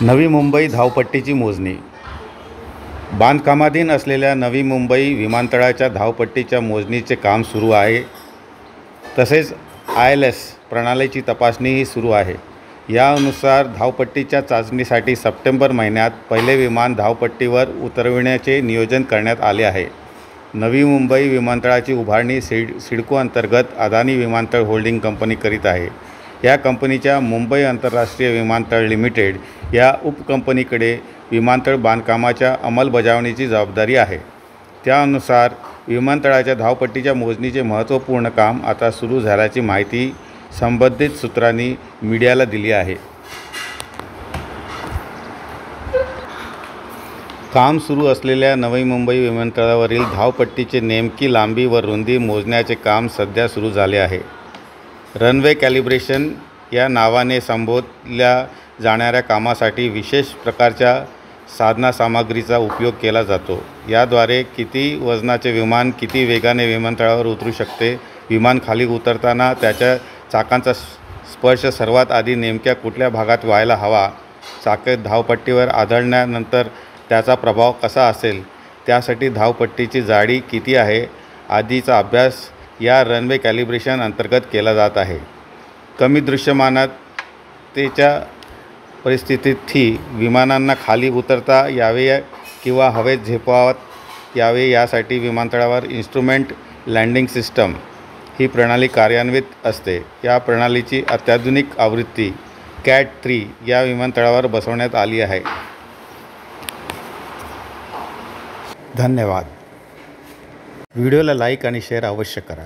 नवी मुंबई धावपट्टीची मोजणी. बांधकामाधीन असलेल्या नवी मुंबई विमानतळाच्या धावपट्टीच्या मोजणीचे काम सुरू आहे. तसेच ILS प्रणालीची तपासणीही सुरू आहे. यानुसार धावपट्टीच्या चाचणीसाठी सप्टेंबर महिन्यात पहिले विमान धावपट्टीवर उतरविण्याचे नियोजन करण्यात आले आहे. नवी मुंबई विमानतळाची उभारणी सिडको अंतर्गत अदानी विमानतळ होल्डिंग कंपनी करीत आहे. या कंपनीच्या मुंबई आंतरराष्ट्रीय विमानतळ लिमिटेड या उपकंपनीकडे विमानतळ बांधकामाच्या अंमलबजावणीची जबाबदारी आहे. त्यानुसार विमानतळाच्या धावपट्टीच्या मोजणीचे महत्त्वपूर्ण काम आता सुरू झाल्याची माहिती संबंधित सूत्रांनी मीडियाला दिली आहे. काम सुरू असलेल्या नवी मुंबई विमानतळावरील धावपट्टीचे नेमकी लांबी व रुंदी मोजण्याचे काम सध्या सुरू झाले आहे. रनवे कॅलिब्रेशन या नावाने संबोधल्या जाणाऱ्या कामासाठी विशेष प्रकारच्या साधनसामग्रीचा उपयोग केला जातो. याद्वारे किती वजनाचे विमान किती वेगाने विमानतळावर उतरू शकते, विमान खाली उतरताना त्याच्या चाकांचा स्पर्श सर्वात आधी नेमक्या कुठल्या भागात व्हायला हवा, चाके धावपट्टीवर आदळल्यानंतर त्याचा प्रभाव कसा असेल, त्यासाठी धावपट्टीची जाडी किती आहे आदीचा अभ्यास या रनवे कॅलिब्रेशन अंतर्गत केला जात आहे. कमी दृश्यमानतेच्या परिस्थितीतही विमानांना खाली उतरता यावे किंवा हवेत झेपावत यावे यासाठी विमानतळावर इन्स्ट्रुमेंट लँडिंग सिस्टम ही प्रणाली कार्यान्वित असते. या प्रणालीची अत्याधुनिक आवृत्ती CAT 3 या विमानतळावर बसवण्यात आली आहे. धन्यवाद. व्हिडिओला लाईक आणि शेअर अवश्य करा.